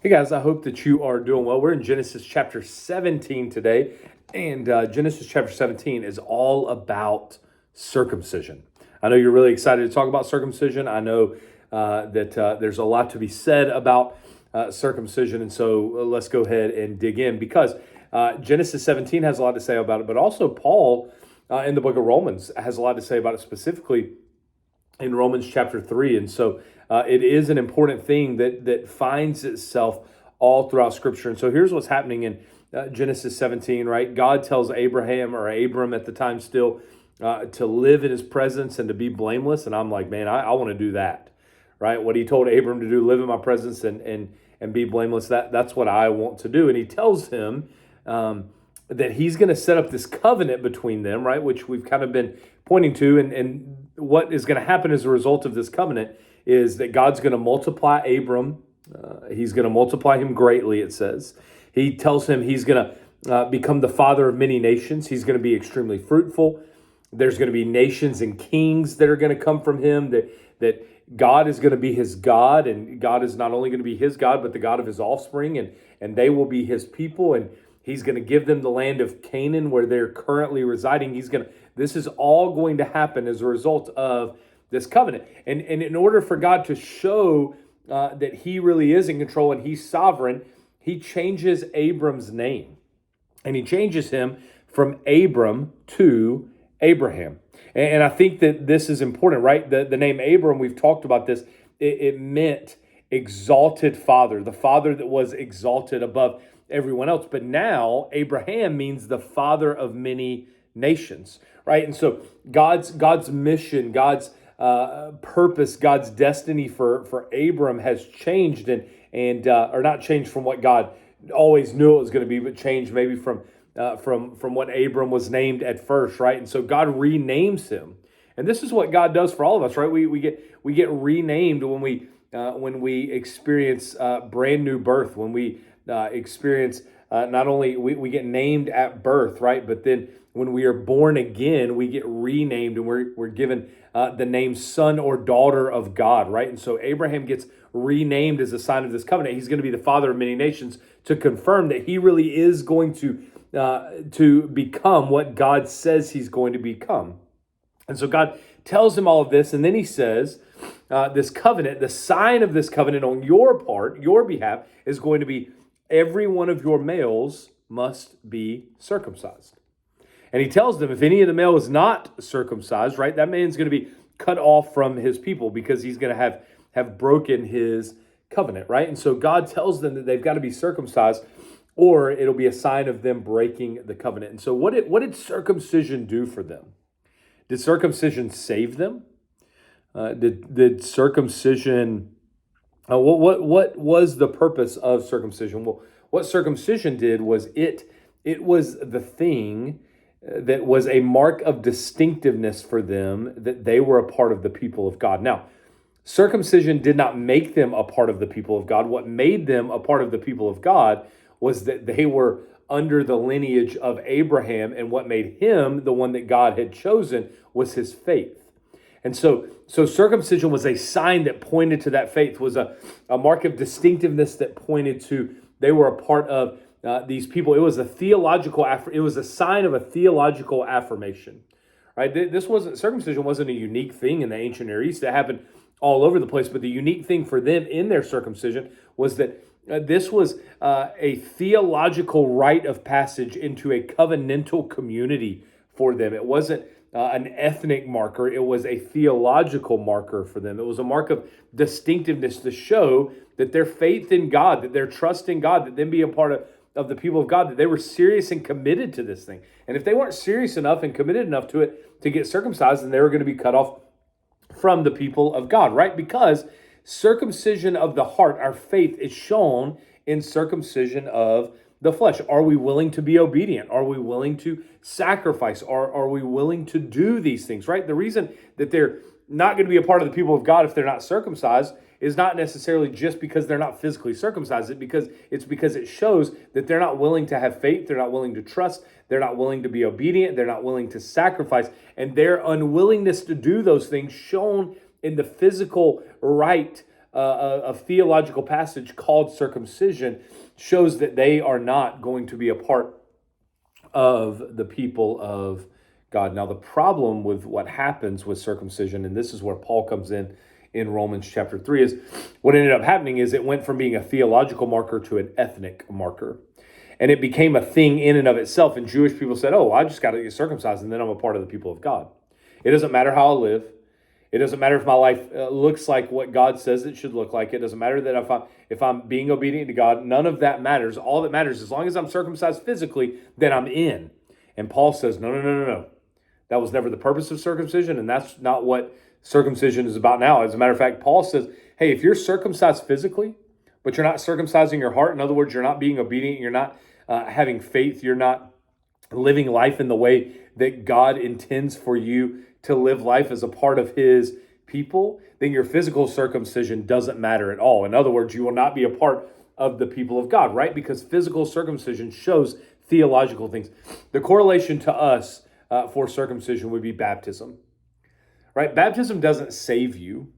Hey guys, I hope that you are doing well. We're in Genesis chapter 17 today, and Genesis chapter 17 is all about circumcision. I know you're really excited to talk about circumcision. I know that there's a lot to be said about circumcision, and so let's go ahead and dig in because Genesis 17 has a lot to say about it, but also Paul in the book of Romans has a lot to say about it specifically in Romans chapter 3. And so it is an important thing that finds itself all throughout Scripture. And so here's what's happening in Genesis 17, right? God tells Abraham, or Abram at the time still, to live in his presence and to be blameless. And I'm like, man, I want to do that, right? What he told Abram to do, live in my presence and be blameless, that's what I want to do. And he tells him that he's going to set up this covenant between them, right? Which we've kind of been pointing to. And what is going to happen as a result of this covenant is that God's going to multiply Abram. He's going to multiply him greatly, it says. He tells him he's going to become the father of many nations. He's going to be extremely fruitful. There's going to be nations and kings that are going to come from him, that God is going to be his God, and God is not only going to be his God, but the God of his offspring, and they will be his people, and he's going to give them the land of Canaan where they're currently residing. This is all going to happen as a result of this covenant. And in order for God to show that he really is in control and he's sovereign, he changes Abram's name. And he changes him from Abram to Abraham. And I think that this is important, right? The name Abram, we've talked about this, it meant exalted father, the father that was exalted above everyone else. But now Abraham means the father of many nations, right? And so God's mission, God's purpose, God's destiny for Abram has changed, and or not changed from what God always knew it was going to be, but changed maybe from what Abram was named at first, right? And so God renames him, and this is what God does for all of us, right? We get renamed when we experience brand new birth, when we experience not only we get named at birth, right? But then when we are born again, we get renamed, and we're given the name son or daughter of God, right? And so Abraham gets renamed as a sign of this covenant. He's going to be the father of many nations to confirm that he really is going to become what God says he's going to become. And so God tells him all of this, and then he says, this covenant, the sign of this covenant on your part, your behalf, is going to be every one of your males must be circumcised. And he tells them if any of the male is not circumcised, right, that man's going to be cut off from his people because he's going to have broken his covenant, right? And so God tells them that they've got to be circumcised, or it'll be a sign of them breaking the covenant. And so what did circumcision do for them? Did circumcision save them? Did circumcision... what was the purpose of circumcision? Well, what circumcision did was it was the thing that was a mark of distinctiveness for them, that they were a part of the people of God. Now, circumcision did not make them a part of the people of God. What made them a part of the people of God was that they were under the lineage of Abraham, and what made him the one that God had chosen was his faith. And so circumcision was a sign that pointed to that faith, was a mark of distinctiveness that pointed to they were a part of these people. It was it was a sign of a theological affirmation, right? Circumcision wasn't a unique thing in the ancient Near East. That happened all over the place, but the unique thing for them in their circumcision was that this was a theological rite of passage into a covenantal community for them. It wasn't an ethnic marker. It was a theological marker for them. It was a mark of distinctiveness to show that their faith in God, that their trust in God, that them being a part of the people of God, that they were serious and committed to this thing. And if they weren't serious enough and committed enough to it to get circumcised, then they were going to be cut off from the people of God, right? Because circumcision of the heart, our faith, is shown in circumcision of the flesh. Are we willing to be obedient? Are we willing to sacrifice? Are we willing to do these things, right? The reason that they're not going to be a part of the people of God if they're not circumcised is not necessarily just because they're not physically circumcised. It's because it shows that they're not willing to have faith, they're not willing to trust, they're not willing to be obedient, they're not willing to sacrifice, and their unwillingness to do those things shown in the physical rite a theological passage called circumcision shows that they are not going to be a part of the people of God. Now, the problem with what happens with circumcision, and this is where Paul comes in Romans chapter 3, is what ended up happening is it went from being a theological marker to an ethnic marker. And it became a thing in and of itself. And Jewish people said, oh, I just got to get circumcised, and then I'm a part of the people of God. It doesn't matter how I live. It doesn't matter if my life looks like what God says it should look like. It doesn't matter that if I'm being obedient to God. None of that matters. All that matters, as long as I'm circumcised physically, then I'm in. And Paul says, no. That was never the purpose of circumcision, and that's not what circumcision is about now. As a matter of fact, Paul says, hey, if you're circumcised physically, but you're not circumcising your heart, in other words, you're not being obedient, you're not having faith, you're not living life in the way that God intends for you to live life as a part of his people, then your physical circumcision doesn't matter at all. In other words, you will not be a part of the people of God, right? Because physical circumcision shows theological things. The correlation to us for circumcision would be baptism, right? Baptism doesn't save you.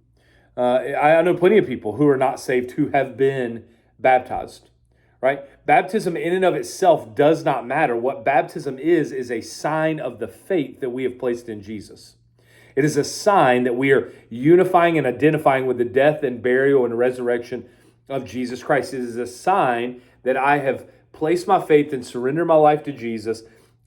I know plenty of people who are not saved who have been baptized, right? Baptism in and of itself does not matter. What baptism is a sign of the faith that we have placed in Jesus. It is a sign that we are unifying and identifying with the death and burial and resurrection of Jesus Christ. It is a sign that I have placed my faith and surrendered my life to Jesus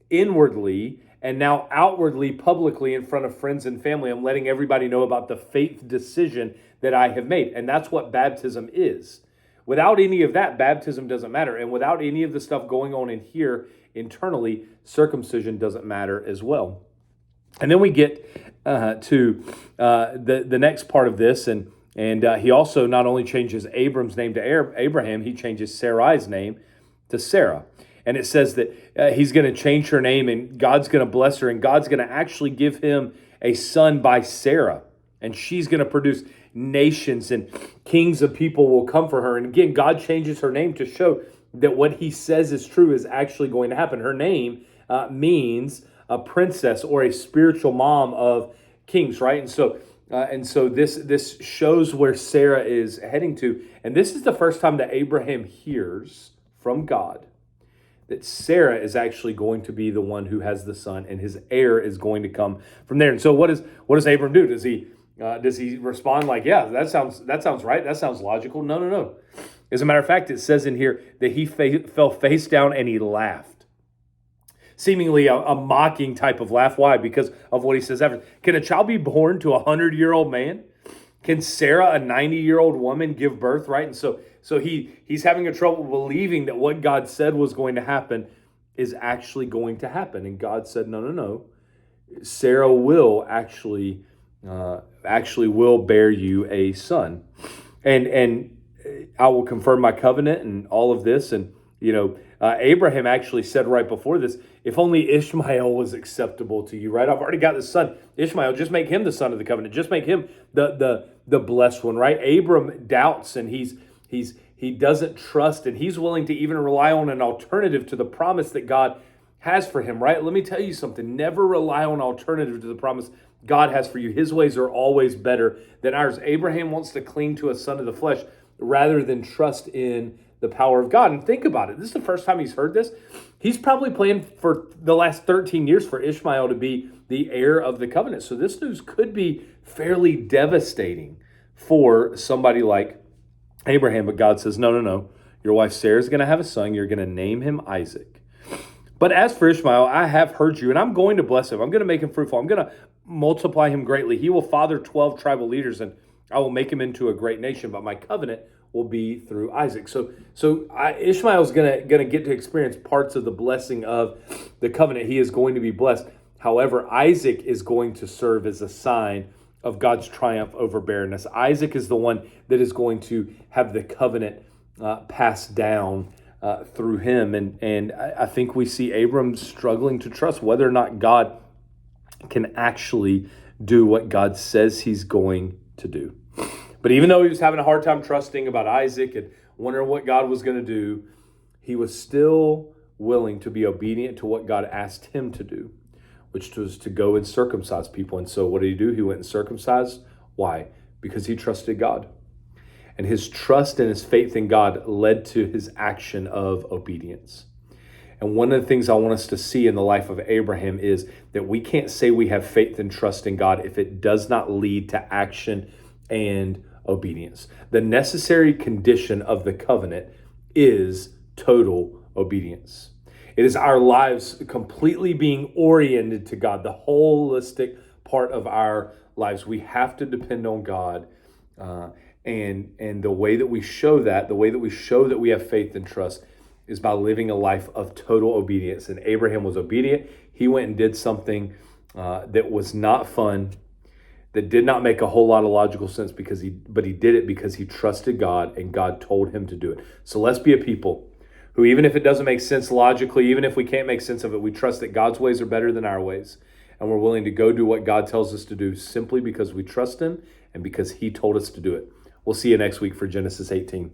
inwardly, and now outwardly, publicly, in front of friends and family. I'm letting everybody know about the faith decision that I have made. And that's what baptism is. Without any of that, baptism doesn't matter. And without any of the stuff going on in here internally, circumcision doesn't matter as well. And then we get to the next part of this. And he also not only changes Abram's name to Abraham, he changes Sarai's name to Sarah. And it says that he's going to change her name, and God's going to bless her, and God's going to actually give him a son by Sarah. And she's going to produce nations, and kings of people will come for her. And again, God changes her name to show that what he says is true is actually going to happen. Her name means a princess or a spiritual mom of kings, right? And so this shows where Sarah is heading to. And this is the first time that Abraham hears from God that Sarah is actually going to be the one who has the son, and his heir is going to come from there. And so what does Abram do? Does he respond like, yeah, that sounds right, that sounds logical? No. As a matter of fact, it says in here that he fell face down and he laughed. Seemingly a mocking type of laugh. Why? Because of what he says after. Can a child be born to a 100-year-old man? Can Sarah, a 90-year-old woman, give birth, right? And so he's having a trouble believing that what God said was going to happen is actually going to happen. And God said, no. Sarah will actually will bear you a son. And I will confirm my covenant and all of this. And, Abraham actually said right before this, if only Ishmael was acceptable to you, right? I've already got this son, Ishmael. Just make him the son of the covenant. Just make him the blessed one, right? Abram doubts, and he doesn't trust, and he's willing to even rely on an alternative to the promise that God has for him, right? Let me tell you something. Never rely on an alternative to the promise God has for you. His ways are always better than ours. Abraham wants to cling to a son of the flesh rather than trust in the power of God. And think about it. This is the first time he's heard this. He's probably planned for the last 13 years for Ishmael to be the heir of the covenant. So this news could be fairly devastating for somebody like Abraham. But God says, no. Your wife Sarah's going to have a son. You're going to name him Isaac. But as for Ishmael, I have heard you, and I'm going to bless him. I'm going to make him fruitful. I'm going to multiply him greatly. He will father 12 tribal leaders, and I will make him into a great nation. But my covenant will be through Isaac. So Ishmael's gonna get to experience parts of the blessing of the covenant. He is going to be blessed. However, Isaac is going to serve as a sign of God's triumph over barrenness. Isaac is the one that is going to have the covenant passed down through him. And I think we see Abram struggling to trust whether or not God can actually do what God says he's going to do. But even though he was having a hard time trusting about Isaac and wondering what God was going to do, he was still willing to be obedient to what God asked him to do, which was to go and circumcise people. And so what did he do? He went and circumcised. Why? Because he trusted God. And his trust and his faith in God led to his action of obedience. And one of the things I want us to see in the life of Abraham is that we can't say we have faith and trust in God if it does not lead to action and obedience. The necessary condition of the covenant is total obedience. It is our lives completely being oriented to God, the holistic part of our lives. We have to depend on God. And the way that we show that, the way that we show that we have faith and trust is by living a life of total obedience. And Abraham was obedient. He went and did something that was not fun, that did not make a whole lot of logical sense, but he did it because he trusted God and God told him to do it. So let's be a people who, even if it doesn't make sense logically, even if we can't make sense of it, we trust that God's ways are better than our ways. And we're willing to go do what God tells us to do simply because we trust him and because he told us to do it. We'll see you next week for Genesis 18.